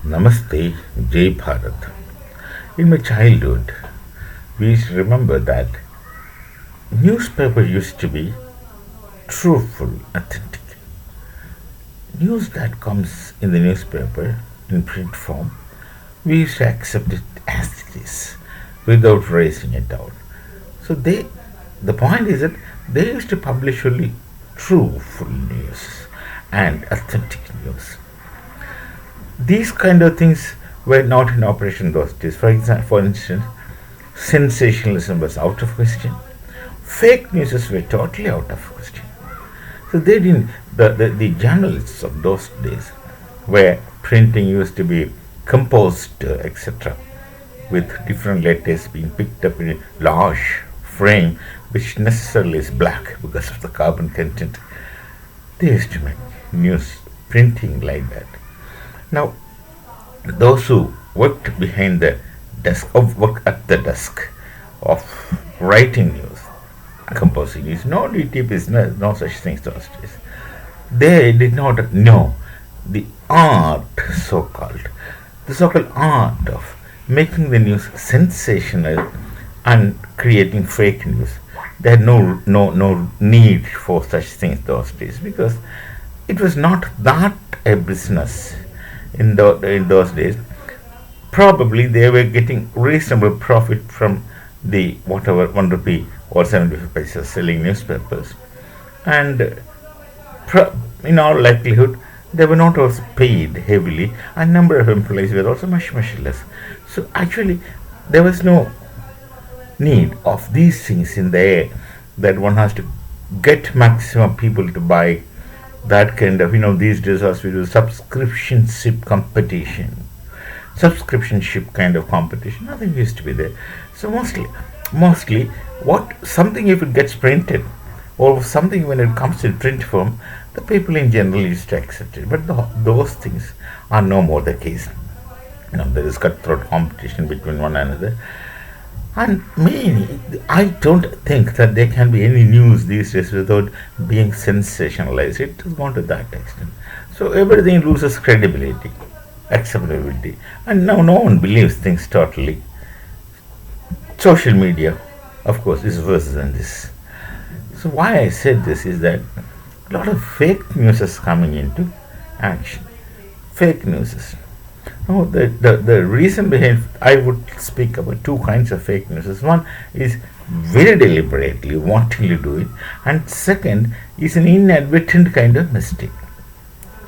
Namaste, Jai Bharat. In my childhood, we used to remember that newspaper used to be truthful, authentic. News that comes in the newspaper in print form, we used to accept it as it is without raising it out. So the point is that they used to publish only truthful news and authentic news. These kind of things were not in operation those days. For instance, sensationalism was out of question. Fake news were totally out of question. So they didn't. The journalists of those days, where printing used to be composed, etc., with different letters being picked up in a large frame, which necessarily is black because of the carbon content. They used to make news printing like that. Now, those who worked behind the desk, of work at the desk of writing news, composing news, no DT business, no such things those days. They did not know the art, the so-called art of making the news sensational and creating fake news. They had no need for such things those days because it was not that a business in those days. Probably they were getting reasonable profit from the whatever 1 rupee or 75 paisa selling newspapers, and in all likelihood they were not also paid heavily, and number of employees were also much less. So actually there was no need of these things in the air that one has to get maximum people to buy that kind of, these days as we do subscription-ship kind of competition. Nothing used to be there. So mostly something, if it gets printed or something when it comes in print form, the people in general used to accept it. But those things are no more the case. There is cutthroat competition between one another. And I don't think that there can be any news these days without being sensationalized. It has gone to that extent. So everything loses credibility, acceptability, and now no one believes things totally. Social media, of course, is worse than this. So why I said this is that a lot of fake news is coming into action. Fake news. No, the reason behind I would speak about two kinds of fake news. One is very deliberately, wantingly do it, and second is an inadvertent kind of mistake.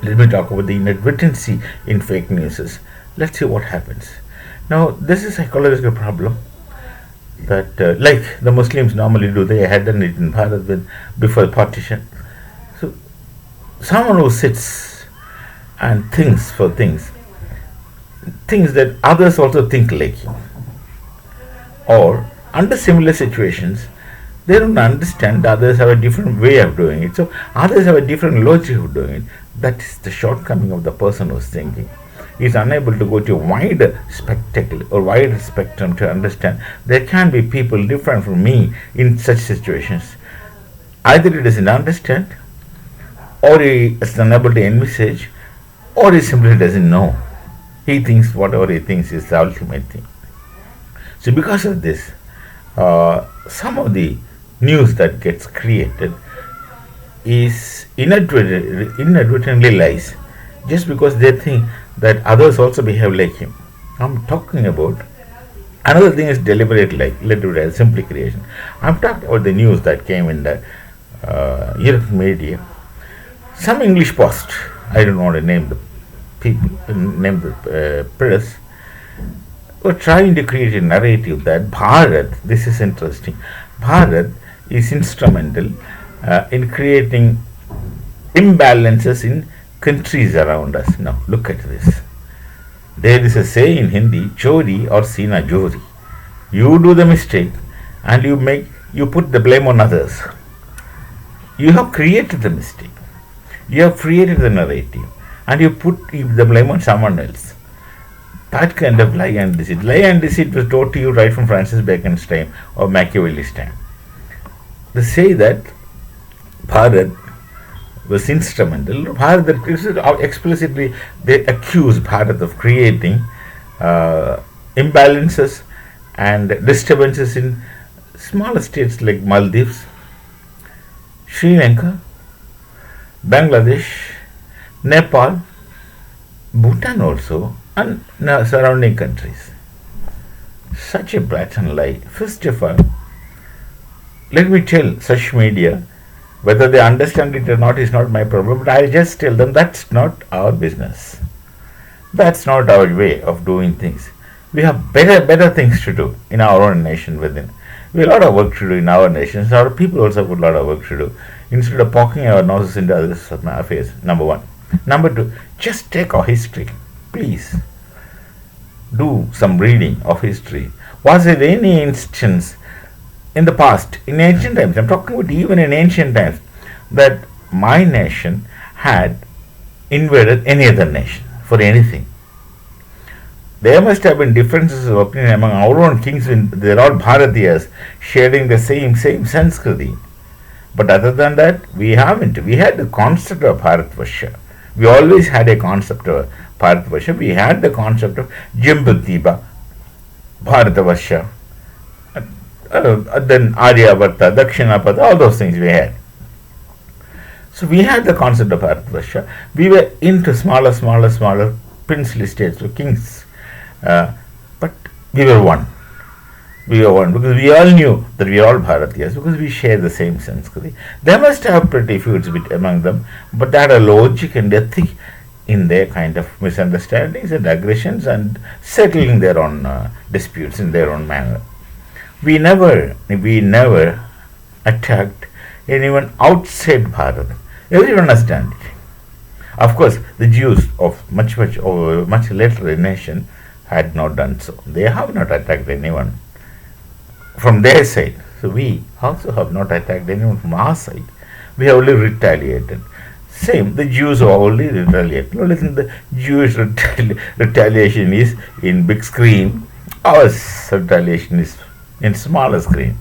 Let me talk about the inadvertency in fake news. Let's see what happens. Now, this is a psychological problem that, like the Muslims normally do, they had done it in Bharat before partition. So, someone who sits and thinks for things that others also think like him, or under similar situations they don't understand others have a different way of doing it, so others have a different logic of doing it. That is the shortcoming of the person who's thinking. He is unable to go to a wider spectacle or wider spectrum to understand there can be people different from me in such situations. Either he doesn't understand, or he is unable to envisage, or he simply doesn't know. He thinks whatever he thinks is the ultimate thing. So because of this, some of the news that gets created is inadvertently lies, just because they think that others also behave like him. I'm talking about another thing is deliberate simply creation. I'm talking about the news that came in the European media. Some English post, I don't want to name the press, were trying to create a narrative that Bharat, this is interesting, Bharat is instrumental in creating imbalances in countries around us. Now look at this. There is a say in Hindi, chori or sina jori. You do the mistake and you put the blame on others. You have created the mistake. You have created the narrative, and you put the blame on someone else. That kind of lie and deceit. Lie and deceit was taught to you right from Francis Bacon's time or Machiavelli's time. They say that Bharat was instrumental. Bharat explicitly they accuse Bharat of creating imbalances and disturbances in smaller states like Maldives, Sri Lanka, Bangladesh, Nepal, Bhutan also, and surrounding countries. Such a blatant lie. First of all, let me tell such media whether they understand it or not is not my problem, but I'll just tell them that's not our business. That's not our way of doing things. We have better things to do in our own nation within. We have a lot of work to do in our nations. Our people also have a lot of work to do. Instead of poking our noses into others' affairs, number one. Number two, just take our history. Please do some reading of history. Was there any instance in the past, in ancient times, I'm talking about even in ancient times, that my nation had invaded any other nation for anything? There must have been differences of opinion among our own kings. They're all Bharatiyas sharing the same Sanskriti. But other than that, we haven't. We had the concept of Bharatvarsha. We always had a concept of Bharatvarsha. We had the concept of Jambutiba, Bharatavarsha, then Aryabharta, Dakshinapatha, all those things we had. So we had the concept of Bharatvarsha. We were into smaller princely states or kings. But we were one. We were one because we all knew that we are all Bharatiyas because we share the same Sanskriti. They must have petty feuds among them, but they had a logic and ethic in their kind of misunderstandings and aggressions and settling their own disputes in their own manner. We never attacked anyone outside Bharat. Everyone understand it. Of course, the Jews of much later nation had not done so. They have not attacked anyone from their side. So we also have not attacked anyone from our side. We have only retaliated. Same, the Jews have only retaliated. No, listen, the Jewish retaliation is in big screen. Our retaliation is in smaller screen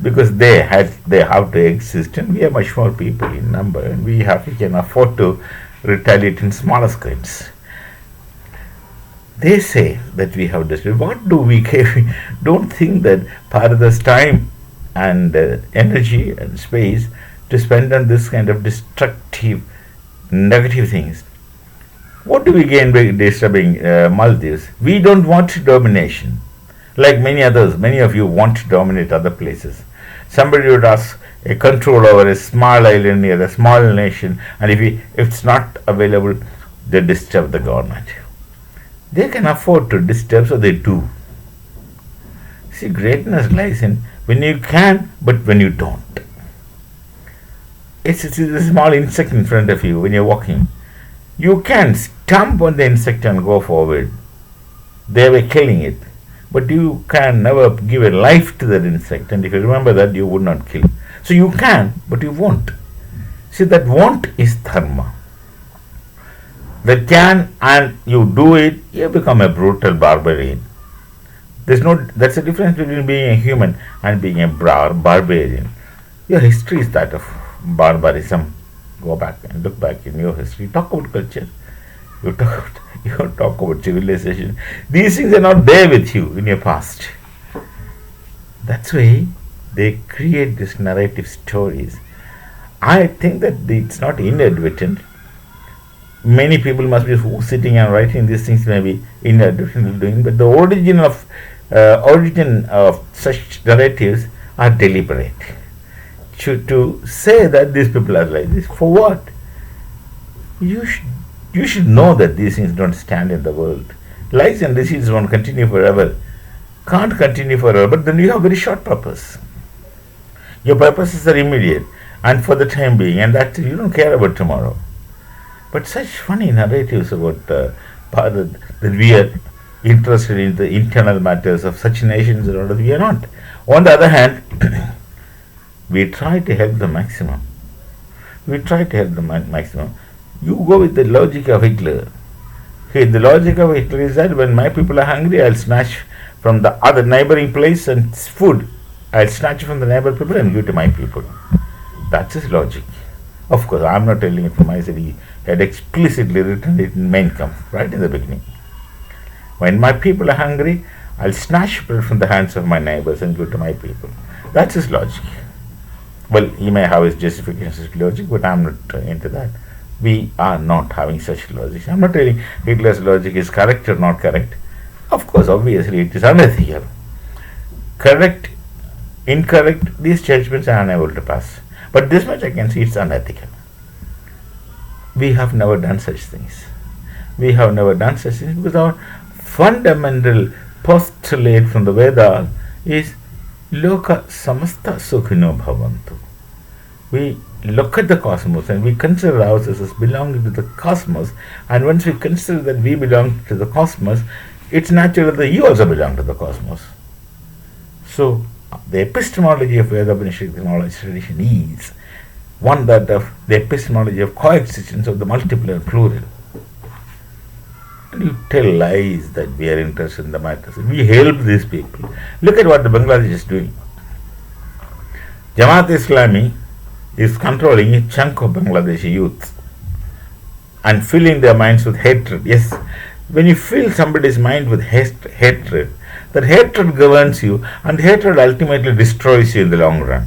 because they have to exist, and we are much more people in number, and we can afford to retaliate in smaller screens. They say that we have destroyed. What do we care? We don't think that Bharat's time and energy and space to spend on this kind of destructive, negative things. What do we gain by disturbing Maldives? We don't want domination. Like many others, many of you want to dominate other places. Somebody would ask a control over a small island near a small nation, and if it's not available, they disturb the government. They can afford to disturb, so they do. See, greatness lies in when you can, but when you don't. It's a small insect in front of you when you're walking. You can stamp on the insect and go forward. They were killing it. But you can never give a life to that insect. And if you remember that, you would not kill. So you can, but you won't. See, that won't is dharma. That can and you do it, you become a brutal barbarian. That's the difference between being a human and being a barbarian. Your history is that of barbarism. Go back and look back in your history. Talk about culture. You talk about civilization. These things are not there with you in your past. That's why they create these narrative stories. I think that it's not inadvertent. Many people must be sitting and writing these things, maybe inadvertently doing, but the origin of such narratives are deliberate. To say that these people are like this, for what? You should know that these things don't stand in the world. Lies and deceits won't continue forever. Can't continue forever, but then you have very short purpose. Your purposes are immediate and for the time being, and that you don't care about tomorrow. But such funny narratives about Bharat, that we are interested in the internal matters of such nations and others, we are not. On the other hand, we try to help the maximum. You go with the logic of Hitler. Okay, the logic of Hitler is that when my people are hungry, I'll snatch from the other neighboring place and food. I'll snatch from the neighbor people and give to my people. That's his logic. Of course, I'm not telling it from myself. He had explicitly written it in Mein Kampf, right in the beginning. When my people are hungry, I'll snatch bread from the hands of my neighbors and give to my people. That's his logic. Well, he may have his justifications, his logic, but I'm not into that. We are not having such logic. I'm not telling Hitler's logic is correct or not correct. Of course, obviously, it is unethical. Correct, incorrect, these judgments are unable to pass. But this much I can see, it's unethical. We have never done such things. We have never done such things because our fundamental postulate from the Vedas is Loka samasta sukhino bhavantu. We look at the cosmos and we consider ourselves as belonging to the cosmos, and once we consider that we belong to the cosmos, it's natural that you also belong to the cosmos. So, the epistemology of Veda Upanishad knowledge tradition is one that of the epistemology of coexistence of the multiple and plural. And you tell lies that we are interested in the matters. We help these people. Look at what the Bangladesh is doing. Jamaat Islami is controlling a chunk of Bangladeshi youth and filling their minds with hatred. Yes, when you fill somebody's mind with hatred, that hatred governs you, and hatred ultimately destroys you in the long run.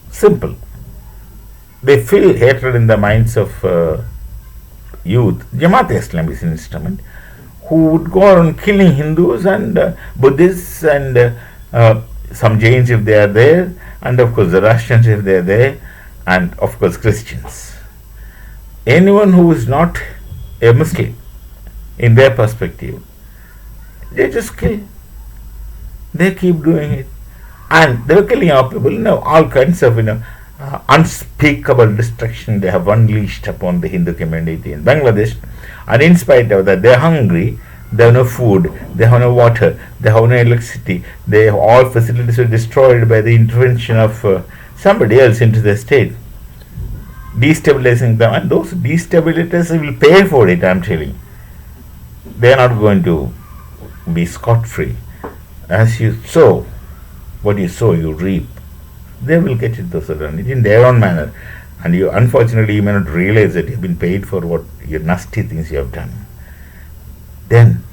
Simple. They fill hatred in the minds of youth. Jamaat Islam is an instrument who would go around killing Hindus and Buddhists and some Jains if they are there, and of course the Russians if they are there, and of course Christians. Anyone who is not a Muslim, in their perspective, they just kill. They keep doing it. And they were killing our people, all kinds of, unspeakable destruction they have unleashed upon the Hindu community in Bangladesh. And in spite of that, they are hungry, they have no food, they have no water, they have no electricity, they have all facilities were destroyed by the intervention of somebody else into the state, destabilizing them. And those destabilizers will pay for it, I'm telling you. They are not going to be scot-free. As you sow, what you sow, you reap. They will get it in their own manner. And you, unfortunately, you may not realize that you've been paid for what your nasty things you have done. Then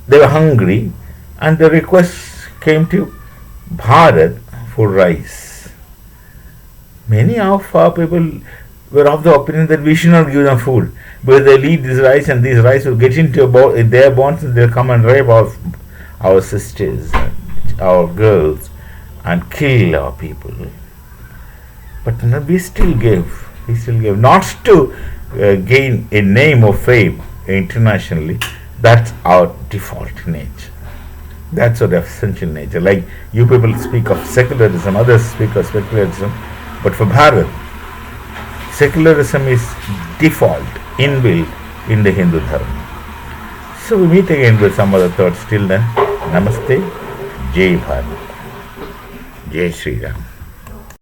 they were hungry, and the request came to Bharat for rice. Many of our people were of the opinion that we should not give them food, because they'll eat this rice, and this rice will get into their bones, and they'll come and rape our sisters, our girls, and kill our people. But we still gave. Not to gain a name or fame internationally. That's our default nature. That's our essential nature. Like you people speak of secularism, others speak of secularism, but for Bharat, secularism is default, inbuilt in the Hindu Dharma. So we meet again with some other thoughts. Till then, Namaste, Jai Bharat, Jai Sri Ram.